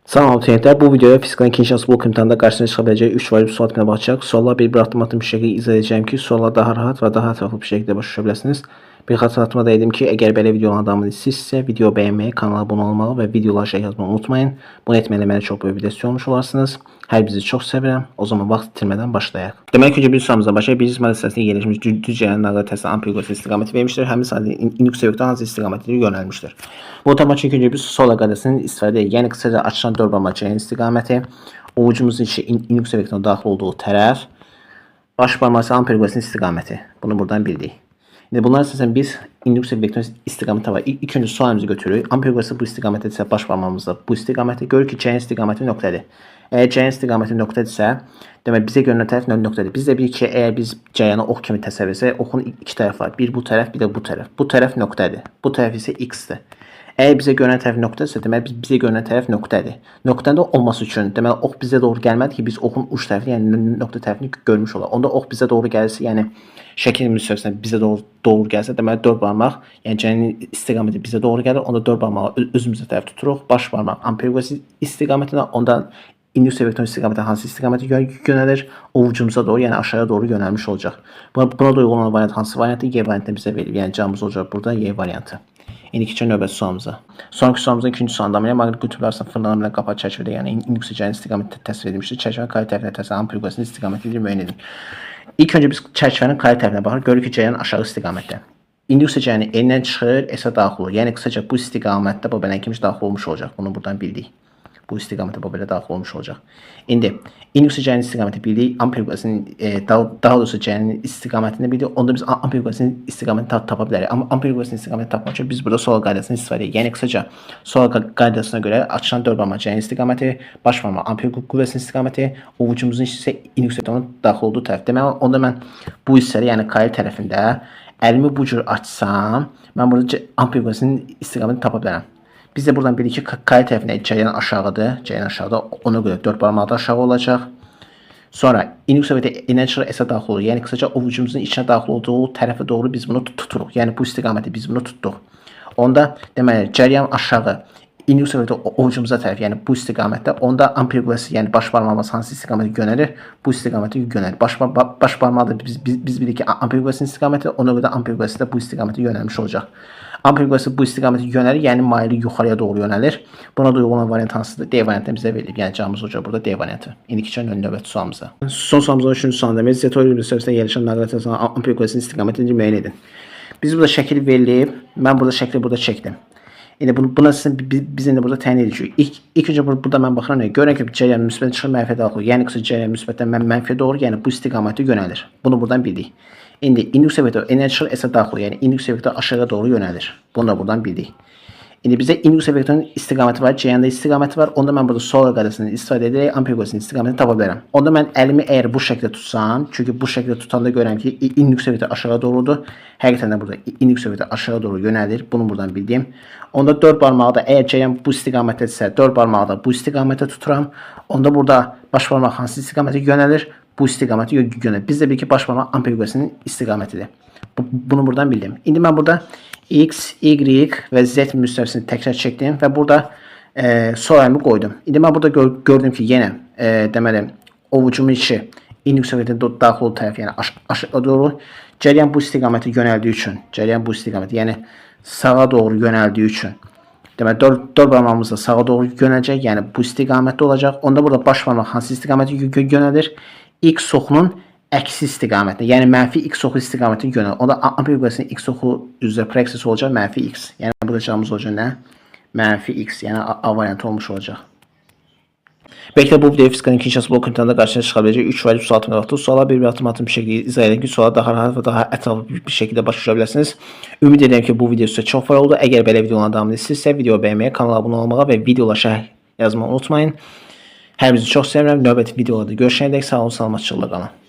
Salam abituriyentlər, bu videoya fizikal ikinci şans blok imtahanında qarşınıza çıxa biləcək 3 variant sual tipinə baxacaq. Suallar bir addım bir şəkildə izah edəcəyim ki, suallar daha rahat və daha ətraflı bir şəkildə başa düşə biləsiniz. Bir xatırlatma da edim ki, əgər belə videoların davamını istəyirsinizsə, video bəyənməyi, kanala abunə olmağı və videolara şey yazmağı unutmayın. Bunu etməklə mənə çox böyük video olmuş olarsınız. Hər birinizi çox sevirəm. O zaman vaxt itirmədən başlayaq. Demək ki, bir sualımıza başlayaq. Birinci maddə hissəsində yerləşmiş düz cərəyanın nağarı təsiri ampere qüvvəsi istiqaməti vermişdir. Həmin sahədə indüks vektörü hansı istiqamətə yönəlmişdir? Bu otomatik öncə bir sol qaydasının istifadə edir. Yəni qısaca açılan dörd barmaq cərəyanın istiqaməti, ovucumuzun içi indüks vektörünün daxil olduğu tərəf, baş barmaq isə ampere qüvvəsinin istiqaməti. Bunu buradan bildik. İndi bunlar əsasən biz indüks vektörünün istiqaməti var. İlk öncə sualımızı götürürük. Ampere qüvvəsi bu istiqamətədirsə, baş barmağımızda bu istiqaməti. Görürük ki, cərəyan istiqaməti nöqtədir. Əgər cərəyan istiqaməti nöqtədirsə, demək bizə görünən tərəf nöqtədir. Biz də bilik ki, əgər biz cərəyanı ox kimi təsəvvür etsək, oxun iki tərəfi var. Bir bu tərəf, bir də bu tərəf. Bu tərəf nöqtədir. Bu tərəf isə x-dir. Əgər bizə görünən tərəf nöqtədirsə, deməli bizə görünən tərəf nöqtədir. Nöqtədə olması üçün, deməli ox bizə doğru gəlmədi ki, biz oxun uç tərəfini, yəni nöqtə tərəfini görmüş olaq. Onda ox bizə doğru gəlirsə, yəni şəkil müstəvisinə bizə doğru gəlsə, deməli dörd barmaq, yəni cərəyanın istiqaməti bizə doğru gəlir. Onda dörd barmağı özümüzə tərəf tuturuq. Baş barmaq ampere qüvvəsi istiqamətinə, onda indüks vektörünün istiqaməti hansı istiqamətə yönəlir? Ovucumuza doğru, yəni aşağıya doğru yönəlmiş olacaq. Buna da uyğun olan variant hansı variantı? Y variantını bizə verir. Yəni cavabımız olacaq burada Y variantı. İndi keçək növbəti sualımıza. Sonraki sualımızın ikinci sualında maqnit qütbləri arasında fırlanan ilə qapalı çərçivədə, yəni indüks cərəyanın istiqaməti təsvir edilmişdir. Çərçivənin kare tərəfinə təsvir ampere qüvvəsinin istiqamətidir, müəyyən edin. İlk öncə biz çərçivənin kare tərəfinə baxırıq, görürük ki, cərəyan aşağı istiqamətdə. İndüks cərəyanı N-dən çıxır, S-ə daxil olur. Yəni qısaca bu istiqamətdə bu belə kimi daxil olmuş olacaq. Bunu buradan bildik. Bu istiqamətə bu belə daxil olmuş olacaq. İndi indüks cərəyanın istiqaməti bildik, ampere qüvvəsinin daha doğrusu cərəyanın istiqamətini bildik. Onda biz ampere qüvvəsinin istiqamətini tapa bilərik. Amma ampere qüvvəsinin istiqamətini tapmaq üçün biz burada sol qaydasını istifadə edirik. Yəni qısaca sol qaydasına görə açılan dörd barmaq cərəyanın istiqaməti, baş barmaq ampere qüvvəsinin istiqaməti, ovucumuzun isə indüks vektörünün daxil olduğu tərəf. Deməli, onda mən bu hissədə, yəni kare tərəfində əlimi bu cür açsam, mən burada ampere qüvvəsinin istiqamətini tapa bilərəm. Biz də buradan bilirik ki, kare tərəfində cərəyan aşağıdır. Cərəyan aşağıda, ona görə dörd barmaq da aşağı olacaq. Sonra indüks vektörü N-dən çıxır, S-ə daxil olur. Yəni qısaca ovucumuzun içinə daxil olduğu tərəfə doğru biz bunu tuturuq. Yəni bu istiqaməti biz bunu tutduq. Onda deməli cərəyan aşağı, indüks vektörü ovucumuza tərəf, yəni bu istiqamətdə. Onda ampere qüvvəsi, yəni baş barmağımız hansı istiqamətə yönəlir? Bu istiqamətə yönəlir. Baş barmaqda biz bilirik ki, ampere qüvvəsinin istiqaməti, ona görə də ampere qüvvəsi də bu istiqamətə yönəlmiş olacaq. Ampere qüvvəsi bu istiqamətə yönəlir, yəni maili yuxarıya doğru yönəlir. Buna da uyğun olan variant hansıdır? D variantını bizə verilib. Yəni cavabımız olacaq burada D variantı. İndi keçək növbəti sualımıza. Son sualımızda üçüncü sualda mezoteorik bir müstəvidə yerləşən naqliyyat ampere qüvvəsinin istiqamətini müəyyən edin. Biz burada şəkil verilib, mən burada şəkli burada çəkdim. İndi buna biz indi burada təyin edirik. İlk öncə burada mən baxıram, görürəm ki, cərəyan müsbət çıxır, mənfiyə daxil olur. Yəni qısa cərəyan müsbətdən mənfiyə doğru, yəni bu istiqamətə yönəlir. Bunu buradan bildik. İndi indüks vektörü N-dən çıxır, S-ə daxil olur. Yəni indüks vektörü aşağıya doğru yönəlir. Bunu da buradan bildik. İndi bizdə indüks vektörünün istiqaməti var, cərəyanda istiqaməti var. Onda mən burada sol qaydasını istifadə edərək ampere qüvvəsinin istiqamətini tapa bilərəm. Onda mən əlimi əgər bu şəkildə tutsam, çünki bu şəkildə tutanda görürəm ki, indüks vektörü aşağı doğrudur. Həqiqətən də burada indüks vektörü aşağı doğru yönəlir. Bunu buradan bildim. Onda dörd barmağı da əgər cərəyan bu istiqamətdədirsə, dörd barmağı da bu istiqamətə tuturam. Onda burada baş barmaq hansı istiqamətə yönəlir? Bu istiqaməti yönəlir. Biz də bilik ki, baş barmaq ampere qüvvəsinin istiqamətidir. Bunu buradan bildim. İndi mən burada X, Y və Z müstəvisini təkrar çəkdim və burada sol əlimi qoydum. İndi mən burada gördüm ki, yenə deməli ovucumun içi indüks vektörünün daxil olduğu tərəf, yəni aşağı doğru cərəyan bu istiqamətə yönəldiyi üçün, cərəyan bu istiqamət, yəni sağa doğru yönəldiyi üçün, deməli dörd barmağımız da sağa doğru yönələcək, yəni bu istiqamətdə olacaq. Onda burada baş barmaq hansı istiqamətə yönəlir? X oxunun əksi istiqamətinə, yəni mənfi x oxu istiqamətinə yönəlir. Onda ampere qüvvəsinin x oxu üzrə proyeksiyası olacaq mənfi x. Yəni burada cavabımız olacaq nə? Mənfi x, yəni A variantı olmuş olacaq. Belki də bu video fizikal ikinci şans blok imtahanında qarşınıza çıxa biləcək 3 variant sual tipinə baxdıq. Suallar bir atım bir şəkildə izah edin ki, suala daha rahat və daha ətraflı bir şəkildə başa düşə biləsiniz. Ümid edirəm ki, bu video sizə çox faydalı oldu. Əgər belə videoların davamını istəyirsinizsə, videoyu bəyənməyi, kanala abunə olmağı və videolara şərh yazmağı unutmayın. Hər birinizi çox sevirəm. Növbəti videolarda görüşənədək sağ olun, salamatçılıqla qalın.